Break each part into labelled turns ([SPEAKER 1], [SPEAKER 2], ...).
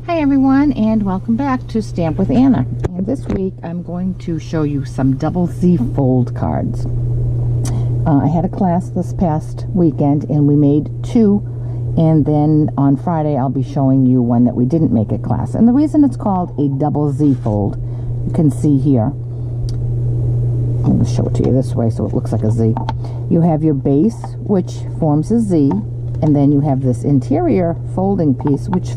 [SPEAKER 1] Hi everyone, and welcome back to Stamp with Anna. And this week I'm going to show you some double Z fold cards. I had a class this past weekend and we made two, and then on Friday I'll be showing you one that we didn't make at class. And the reason it's called a double Z fold, you can see here. I'm going to show it to you this way so it looks like a Z. You have your base, which forms a Z, and then you have this interior folding piece which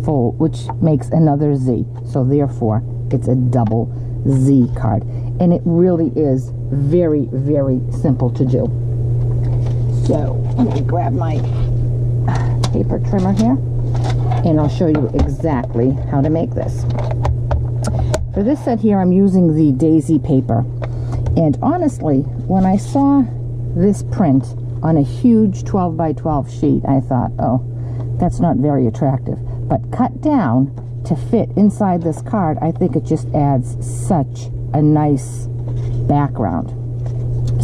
[SPEAKER 1] makes another Z. So therefore it's a double Z card, and it really is very, very simple to do. So let me grab my paper trimmer here and I'll show you exactly how to make this. For this set here I'm using the daisy paper, and honestly when I saw this print on a huge 12 by 12 sheet, I thought, oh, that's not very attractive. But cut down to fit inside this card, I think it just adds such a nice background.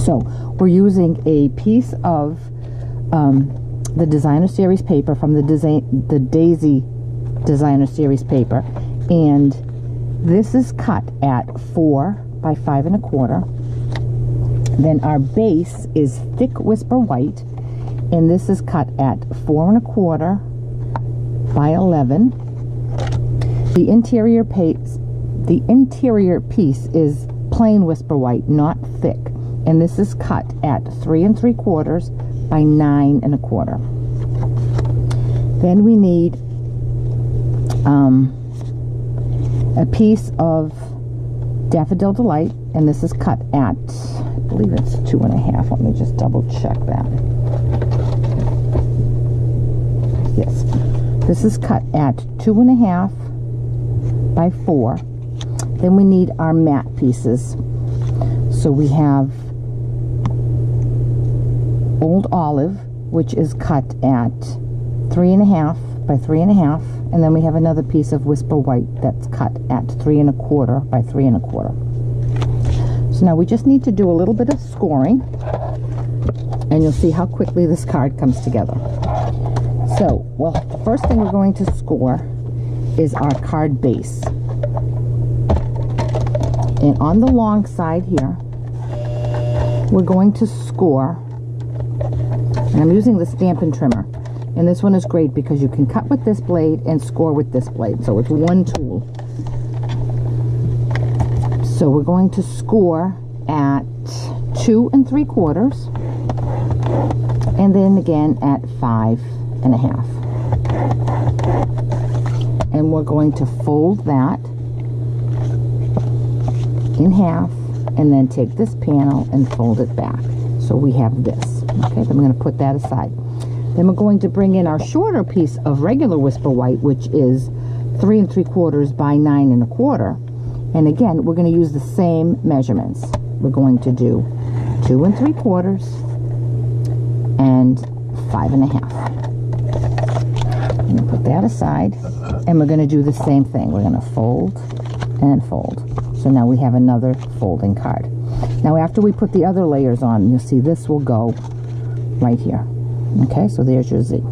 [SPEAKER 1] So we're using a piece of the designer series paper from the Daisy designer series paper, and this is cut at 4 by 5 1/4. Then our base is thick whisper white, and this is cut at 4 1/4 by 11. The interior piece is plain whisper white, not thick, and this is cut at 3 3/4 by 9 1/4. Then we need a piece of Daffodil Delight, and this is cut at, I believe it's 2 1/2. Let me just double check that. Yes, this is cut at 2 1/2 by 4. Then we need our matte pieces. So we have Old Olive, which is cut at 3 1/2 by 3 1/2, and then we have another piece of Whisper White that's cut at 3 1/4 by 3 1/4. So now we just need to do a little bit of scoring, and you'll see how quickly this card comes together. So, well, the first thing we're going to score is our card base. And on the long side here, we're going to score, and I'm using the Stampin trimmer. And this one is great because you can cut with this blade and score with this blade. So it's one tool. So we're going to score at 2 3/4, and then again at 5 1/2. And we're going to fold that in half, and then take this panel and fold it back. So we have this. Okay, then we're going to put that aside. Then we're going to bring in our shorter piece of regular Whisper White, which is 3 3/4 by 9 1/4. And again, we're going to use the same measurements. We're going to do 2 3/4 and 5 1/2. I'm going to put that aside, and we're going to do the same thing. We're going to fold and fold. So now we have another folding card. Now after we put the other layers on, you'll see this will go right here. Okay, so there's your Z.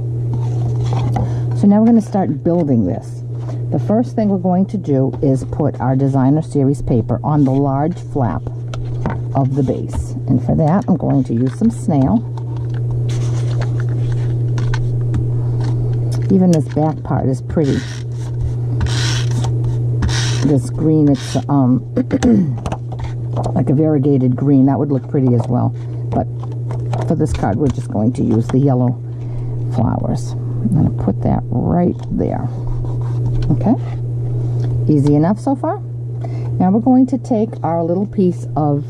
[SPEAKER 1] So now we're going to start building this. The first thing we're going to do is put our designer series paper on the large flap of the base. And for that, I'm going to use some snail. Even this back part is pretty. This green, it's like a variegated green. That would look pretty as well. But for this card, we're just going to use the yellow flowers. I'm going to put that right there. Okay, easy enough so far. Now we're going to take our little piece of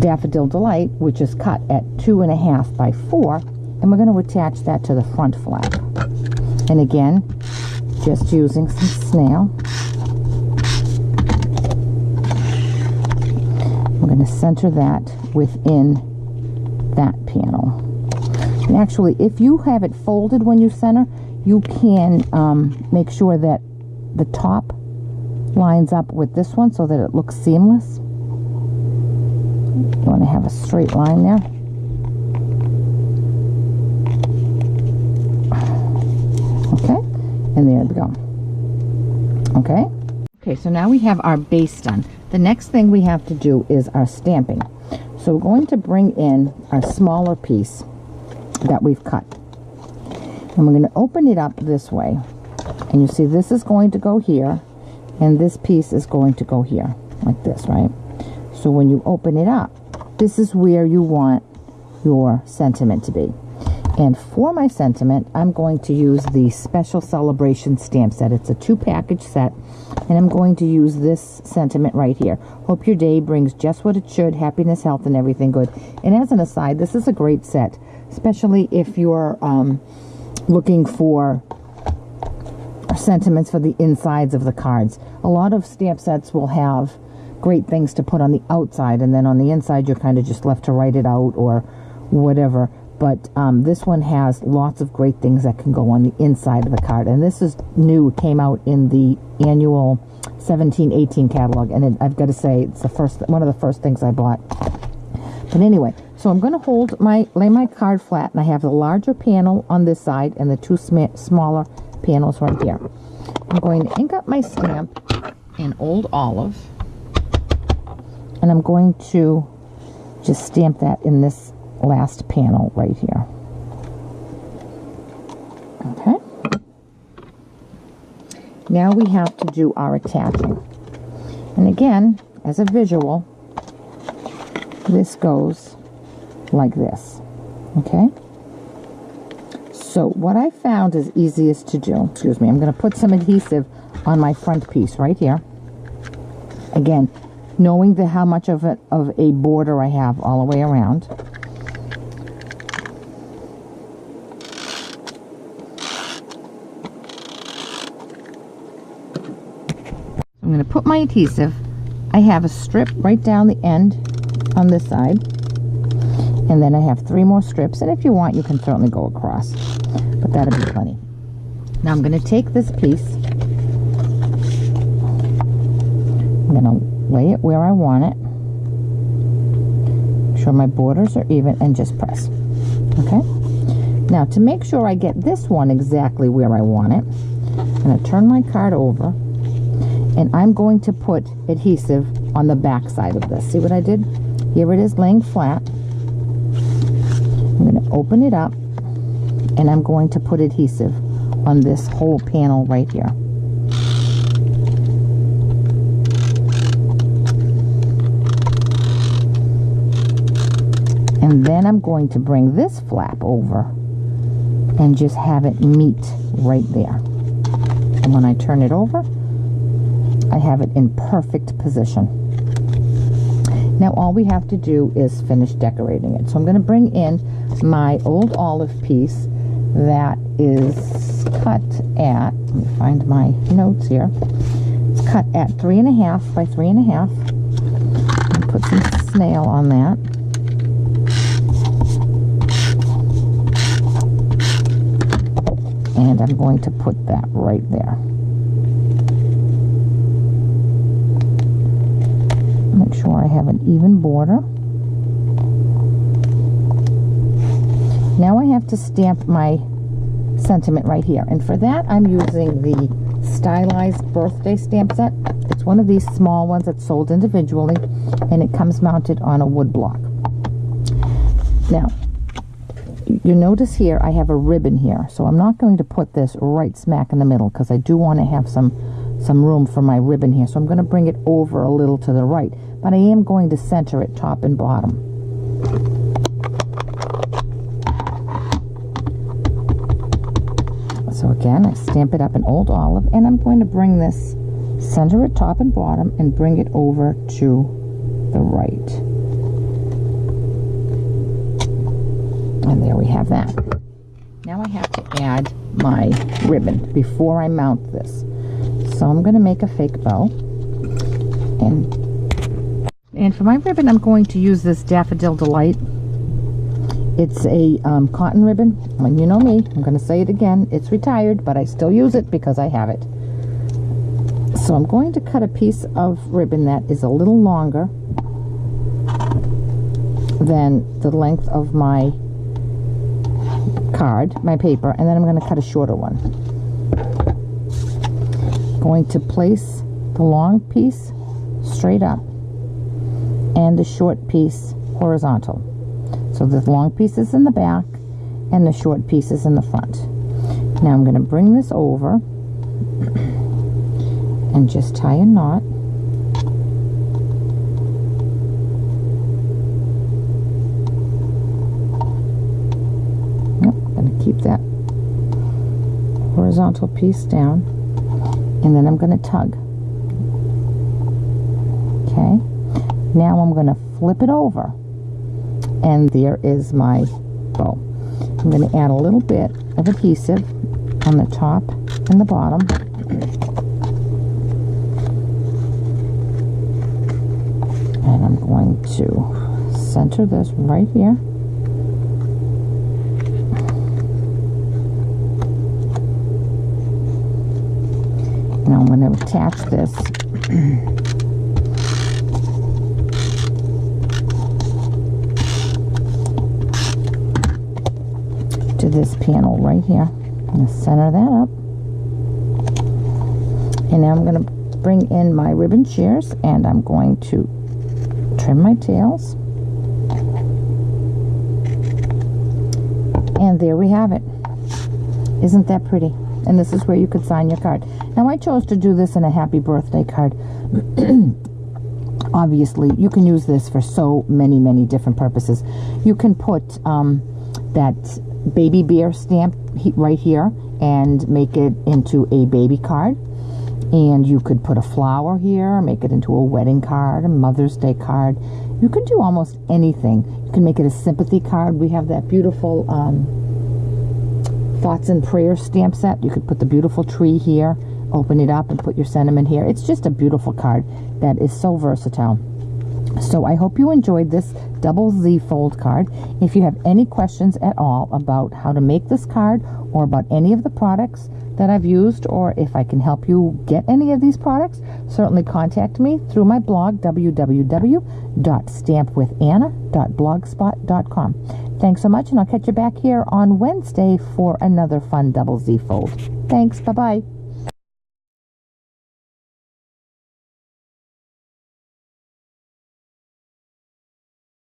[SPEAKER 1] Daffodil Delight, which is cut at 2 1/2 by 4, and we're going to attach that to the front flap. And again, just using some snail. We're going to center that within that panel. And actually, if you have it folded when you center, you can make sure that the top lines up with this one so that it looks seamless. You want to have a straight line there. Okay, And there we go. Okay? Okay, so now we have our base done. The next thing we have to do is our stamping. So we're going to bring in our smaller piece that we've cut. And we're going to open it up this way. And you see this is going to go here, and this piece is going to go here, like this, right? So when you open it up, this is where you want your sentiment to be. And for my sentiment, I'm going to use the Special Celebration stamp set. It's a 2-package set, and I'm going to use this sentiment right here. Hope your day brings just what it should, happiness, health, and everything good. And as an aside, this is a great set, especially if you're looking for sentiments for the insides of the cards. A lot of stamp sets will have great things to put on the outside, and then on the inside you're kind of just left to write it out or whatever. But this one has lots of great things that can go on the inside of the card. And this is new. It came out in the annual 17-18 catalog. And I've got to say, it's the one of the first things I bought. But anyway, so I'm going to lay my card flat. And I have the larger panel on this side and the 2 smaller panels right here. I'm going to ink up my stamp in Old Olive. And I'm going to just stamp that in this last panel right here. Okay. Now we have to do our attaching. And again, as a visual, this goes like this. Okay. So what I found is easiest to do, excuse me, I'm going to put some adhesive on my front piece right here. Again, knowing how much of a border I have all the way around. I'm going to put my adhesive. I have a strip right down the end on this side, and then I have 3 more strips, and if you want you can certainly go across, but that'll be plenty. Now I'm going to take this piece, I'm going to lay it where I want it, make sure my borders are even, and just press. Okay, now to make sure I get this one exactly where I want it, I'm going to turn my card over, and I'm going to put adhesive on the back side of this. See what I did? Here it is laying flat. I'm going to open it up, and I'm going to put adhesive on this whole panel right here. And then I'm going to bring this flap over and just have it meet right there. And when I turn it over, I have it in perfect position. Now all we have to do is finish decorating it. So I'm going to bring in my Old Olive piece that is cut at, let me find my notes here, it's cut at 3.5 by 3.5. And put some snail on that. And I'm going to put that right there. Make sure I have an even border. Now I have to stamp my sentiment right here. And for that, I'm using the Stylized Birthday stamp set. It's one of these small ones that's sold individually, and it comes mounted on a wood block. Now, you notice here I have a ribbon here, so I'm not going to put this right smack in the middle because I do want to have some room for my ribbon here. So I'm going to bring it over a little to the right, but I am going to center it top and bottom. So again, I stamp it up in Old Olive, and I'm going to bring this, center it top and bottom, and bring it over to the right. And there we have that. Now I have to add my ribbon before I mount this. So I'm going to make a fake bow. And for my ribbon, I'm going to use this Daffodil Delight. It's a cotton ribbon. When you know me, I'm going to say it again. It's retired, but I still use it because I have it. So I'm going to cut a piece of ribbon that is a little longer than the length of my card, my paper, and then I'm going to cut a shorter one. going to place the long piece straight up and the short piece horizontal. So the long piece is in the back and the short piece is in the front. Now I'm going to bring this over and just tie a knot. Yep, I'm going to keep that horizontal piece down, and then I'm going to tug. Okay, now I'm going to flip it over, and there is my bow. I'm going to add a little bit of adhesive on the top and the bottom, and I'm going to center this right here. Now I'm going to attach this to this panel right here. I'm going to center that up. And now I'm going to bring in my ribbon shears and I'm going to trim my tails. And there we have it. Isn't that pretty? And this is where you could sign your card. Now I chose to do this in a happy birthday card. Obviously, you can use this for so many different purposes. You can put that baby bear stamp right here and make it into a baby card. And you could put a flower here, make it into a wedding card, a Mother's Day card. You can do almost anything. You can make it a sympathy card. We have that beautiful Thoughts and Prayers stamp set. You could put the beautiful tree here, open it up and put your sentiment here. It's just a beautiful card that is so versatile. So I hope you enjoyed this double Z fold card. If you have any questions at all about how to make this card or about any of the products that I've used, or if I can help you get any of these products, certainly contact me through my blog, www.stampwithanna.blogspot.com. Thanks so much, and I'll catch you back here on Wednesday for another fun double Z fold. Thanks. Bye-bye.